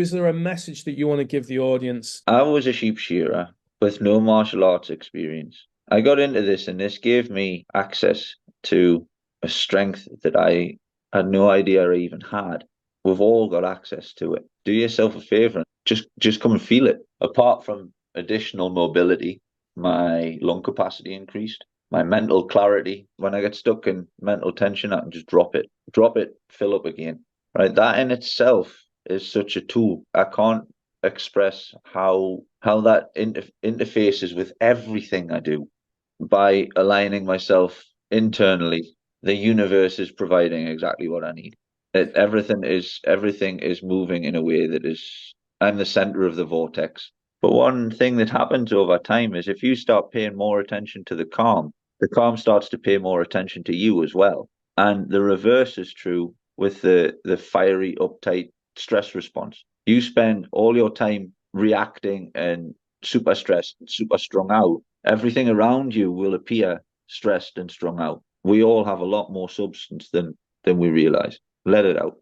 Is there a message that you want to give the audience? I was a sheep shearer with no martial arts experience. I got into this, and this gave me access to a strength that I had no idea I even had. We've all got access to it. Do yourself a favor and just come and feel it. Apart from additional mobility, my lung capacity increased, my mental clarity. When I get stuck in mental tension, I can just drop it, fill up again. Right? That in itself is such a tool. I can't express how that interfaces with everything I do by aligning myself internally. The universe is providing exactly what I need. Everything is moving in a way that is I'm the center of the vortex. But one thing that happens over time is if you start paying more attention to the calm starts to pay more attention to you as well. And the reverse is true with the fiery, uptight stress response. You spend all your time reacting and super stressed and super strung out. Everything around you will appear stressed and strung out. We all have a lot more substance than we realize. Let it out.